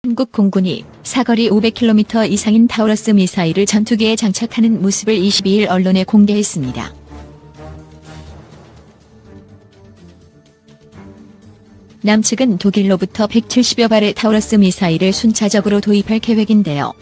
한국 공군이 사거리 500km 이상인 타우러스 미사일을 전투기에 장착하는 모습을 22일 언론에 공개했습니다. 남측은 독일로부터 170여 발의 타우러스 미사일을 순차적으로 도입할 계획인데요.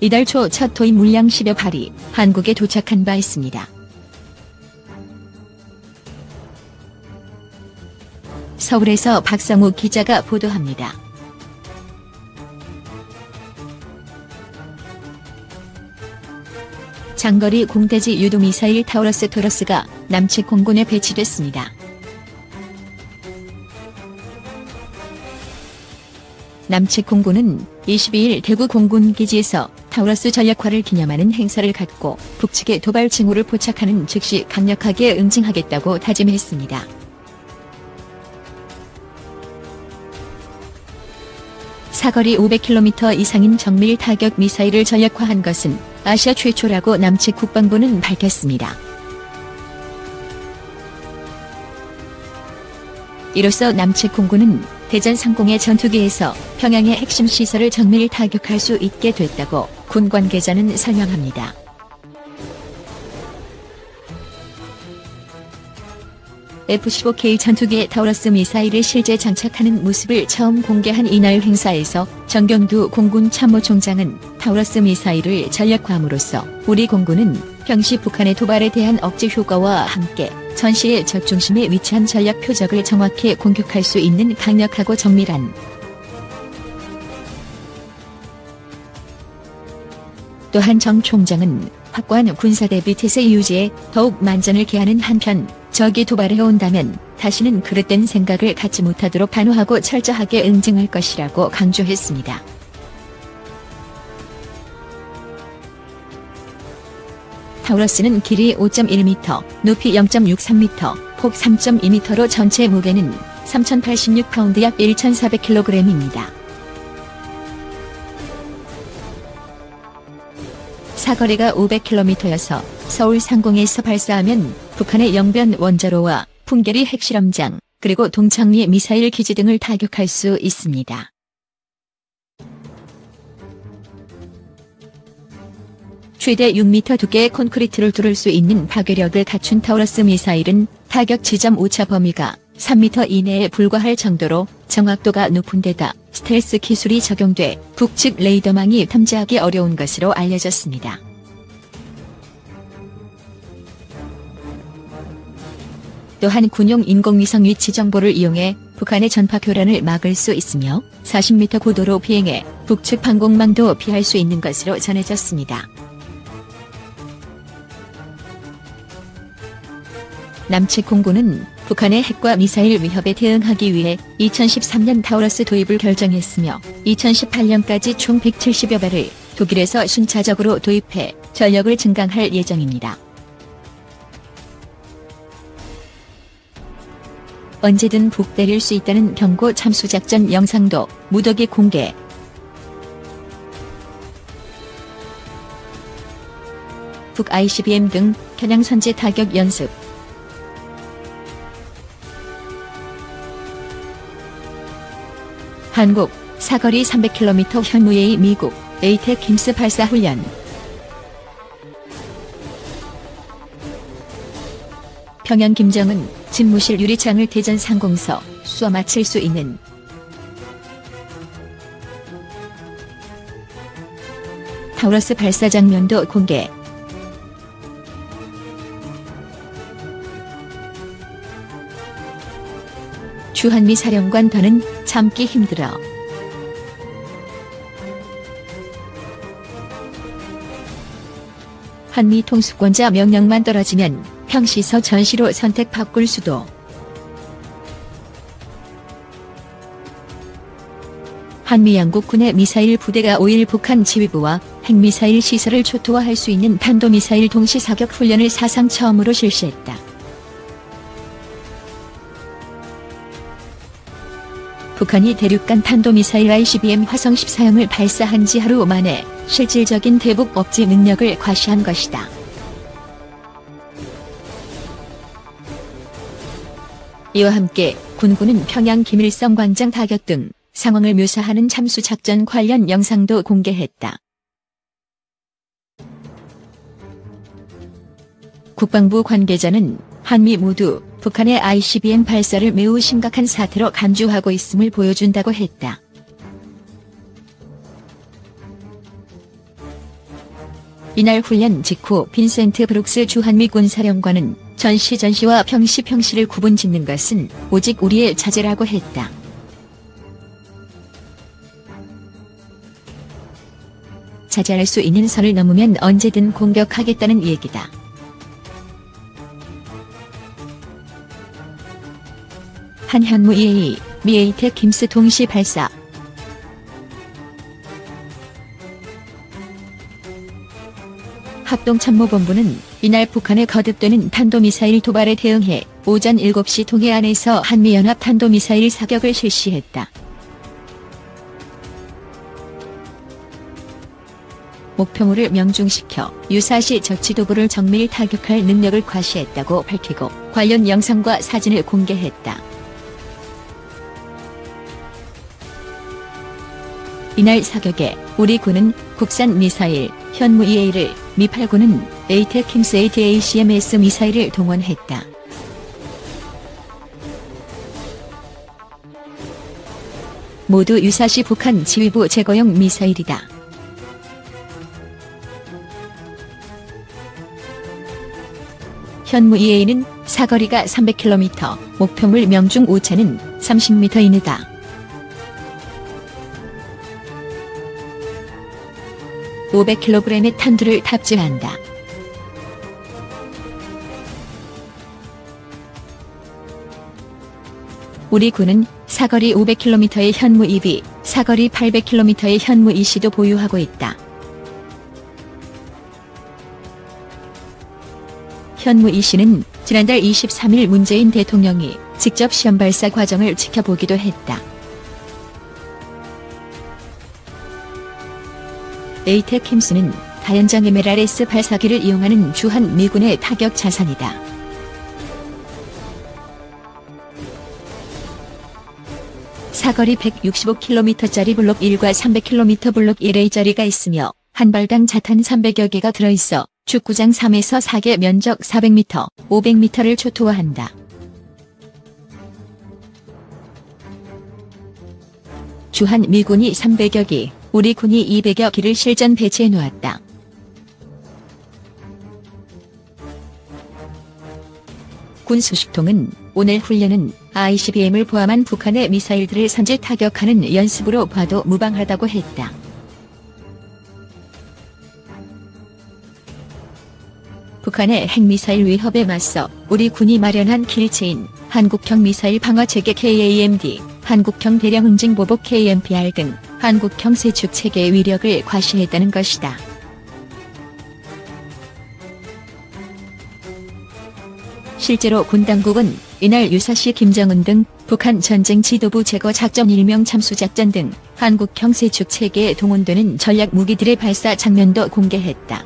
이달 초 첫 도입 물량 10여 발이 한국에 도착한 바 있습니다. 서울에서 박성우 기자가 보도합니다. 장거리 공대지 유도미사일 타우러스 토러스가 남측 공군에 배치됐습니다. 남측 공군은 22일 대구 공군기지에서 타우러스 전력화를 기념하는 행사를 갖고 북측의 도발 징후를 포착하는 즉시 강력하게 응징하겠다고 다짐했습니다. 사거리 500km 이상인 정밀 타격 미사일을 전력화한 것은 아시아 최초라고 남측 국방부는 밝혔습니다. 이로써 남측 공군은 대전 상공의 전투기에서 평양의 핵심 시설을 정밀 타격할 수 있게 됐다고 군 관계자는 설명합니다. F-15K 전투기의 타우러스 미사일을 실제 장착하는 모습을 처음 공개한 이날 행사에서 정경두 공군 참모총장은 타우러스 미사일을 전력화함으로써 우리 공군은 평시 북한의 도발에 대한 억제 효과와 함께 전시의 적중심에 위치한 전략 표적을 정확히 공격할 수 있는 강력하고 정밀한 또한 정 총장은 확고한 군사대비 태세 유지에 더욱 만전을 기하는 한편 적이 도발해온다면 다시는 그릇된 생각을 갖지 못하도록 단호하고 철저하게 응징할 것이라고 강조했습니다. 타우러스는 길이 5.1m, 높이 0.63m, 폭 3.2m로 전체 무게는 3086파운드 약 1400kg입니다. 사거리가 500km여서 서울 상공에서 발사하면 북한의 영변 원자로와 풍계리 핵실험장, 그리고 동창리 미사일 기지 등을 타격할 수 있습니다. 최대 6m 두께의 콘크리트를 뚫을 수 있는 파괴력을 갖춘 타우러스 미사일은 타격 지점 오차 범위가 3m 이내에 불과할 정도로 정확도가 높은 데다 스텔스 기술이 적용돼 북측 레이더망이 탐지하기 어려운 것으로 알려졌습니다. 또한 군용 인공위성 위치 정보를 이용해 북한의 전파 교란을 막을 수 있으며 40m 고도로 비행해 북측 방공망도 피할 수 있는 것으로 전해졌습니다. 남측 공군은 북한의 핵과 미사일 위협에 대응하기 위해 2013년 타우러스 도입을 결정했으며 2018년까지 총 170여 발을 독일에서 순차적으로 도입해 전력을 증강할 예정입니다. 언제든 북 때릴 수 있다는 경고 참수작전 영상도 무더기 공개. 북 ICBM 등 겨냥 선제 타격 연습. 한국 사거리 300km 현무예의 미국 에이텍 김스 발사 훈련. 평양 김정은 집무실 유리창을 대전 상공서 쏘아 맞힐 수 있는 타우러스 발사 장면도 공개. 주한미 사령관 더는 참기 힘들어. 한미 통수권자 명령만 떨어지면 평시서 전시로 선택 바꿀 수도. 한미 양국군의 미사일 부대가 5일 북한 지휘부와 핵미사일 시설을 초토화할 수 있는 탄도미사일 동시 사격 훈련을 사상 처음으로 실시했다. 북한이 대륙간 탄도미사일 ICBM 화성 14형을 발사한 지 하루 만에 실질적인 대북 억제 능력을 과시한 것이다. 이와 함께 군군은 평양 김일성 광장 타격 등 상황을 묘사하는 참수작전 관련 영상도 공개했다. 국방부 관계자는 한미 모두 북한의 ICBM 발사를 매우 심각한 사태로 간주하고 있음을 보여준다고 했다. 이날 훈련 직후 빈센트 브룩스 주한미군 사령관은 전시와 평시를 구분짓는 것은 오직 우리의 자제라고 했다. 자제할 수 있는 선을 넘으면 언제든 공격하겠다는 얘기다. 한 현무 EA, 미 에이텍 김스 동시 발사. 합동참모본부는 이날 북한의 거듭되는 탄도미사일 도발에 대응해 오전 7시 동해안에서 한미연합 탄도미사일 사격을 실시했다. 목표물을 명중시켜 유사시 적지도부를 정밀 타격할 능력을 과시했다고 밝히고 관련 영상과 사진을 공개했다. 이날 사격에 우리 군은 국산 미사일 현무 EA를, 미 8군은 에이텍 킴스 ATACMS 미사일을 동원했다. 모두 유사시 북한 지휘부 제거용 미사일이다. 현무 EA는 사거리가 300km, 목표물 명중 오차는 30m 이내다. (500kg의) 탄두를 탑재한다. 우리 군은 사거리 500km의 현무 EB, 사거리 800km의 현무 EC도 보유하고 있다. 현무 EC는 지난달 23일 문재인 대통령이 직접 시험 발사 과정을 지켜보기도 했다. 에이텍 킴스는 다연장 MLRS 발사기를 이용하는 주한 미군의 타격 자산이다. 사거리 165km짜리 블록 1과 300km 블록 1의 자리가 있으며 한 발당 자탄 300여 개가 들어있어 축구장 3에서 4개 면적 400m, 500m를 초토화한다. 주한 미군이 300여 기, 우리 군이 200여 기를 실전 배치해 놓았다. 군 소식통은 오늘 훈련은 ICBM을 포함한 북한의 미사일들을 선제 타격하는 연습으로 봐도 무방하다고 했다. 북한의 핵미사일 위협에 맞서 우리 군이 마련한 킬체인, 한국형 미사일 방어체계 KAMD, 한국형 대량 응징 보복 KMPR 등 한국형 세축체계의 위력을 과시했다는 것이다. 실제로 군 당국은 이날 유사시 김정은 등 북한 전쟁 지도부 제거 작전 일명 참수작전 등 한국형 세축체계에 동원되는 전략 무기들의 발사 장면도 공개했다.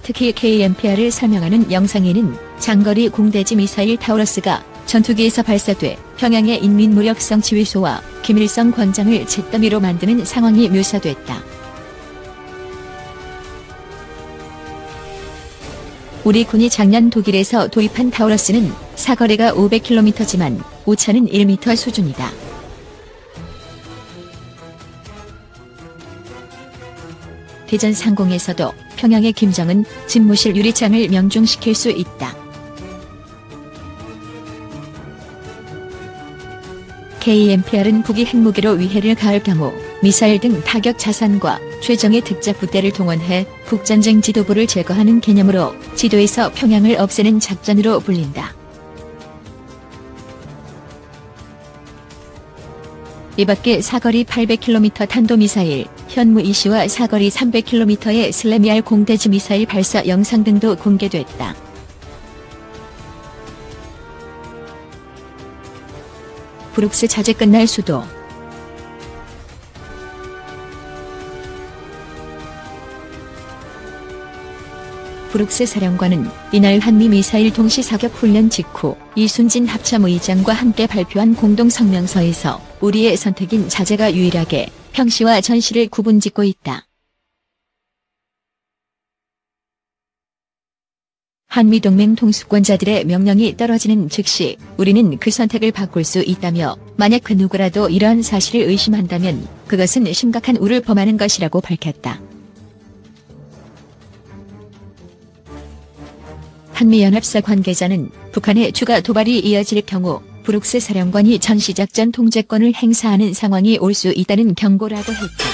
특히 KMPR을 설명하는 영상에는 장거리 공대지 미사일 타우러스가 전투기에서 발사돼 평양의 인민무력성 지휘소와 김일성 광장을 잿더미로 만드는 상황이 묘사됐다. 우리 군이 작년 독일에서 도입한 타우러스는 사거리가 500km지만 오차는 1m 수준이다. 대전 상공에서도 평양의 김정은 집무실 유리창을 명중시킬 수 있다. KMPR은 북이 핵무기로 위해를 가할 경우 미사일 등 타격 자산과 최정예 특작 부대를 동원해 북전쟁 지도부를 제거하는 개념으로 지도에서 평양을 없애는 작전으로 불린다. 이밖에 사거리 800km 탄도미사일 현무 EC와 사거리 300km의 슬래미알 공대지 미사일 발사 영상 등도 공개됐다. 브룩스 자제 끝날 수도. 브룩스 사령관은 이날 한미 미사일 동시 사격 훈련 직후 이순진 합참의장과 함께 발표한 공동 성명서에서 우리의 선택인 자제가 유일하게 평시와 전시를 구분짓고 있다. 한미동맹 통수권자들의 명령이 떨어지는 즉시 우리는 그 선택을 바꿀 수 있다며 만약 그 누구라도 이러한 사실을 의심한다면 그것은 심각한 우를 범하는 것이라고 밝혔다. 한미연합사 관계자는 북한의 추가 도발이 이어질 경우 브룩스 사령관이 전시작전 통제권을 행사하는 상황이 올 수 있다는 경고라고 했다.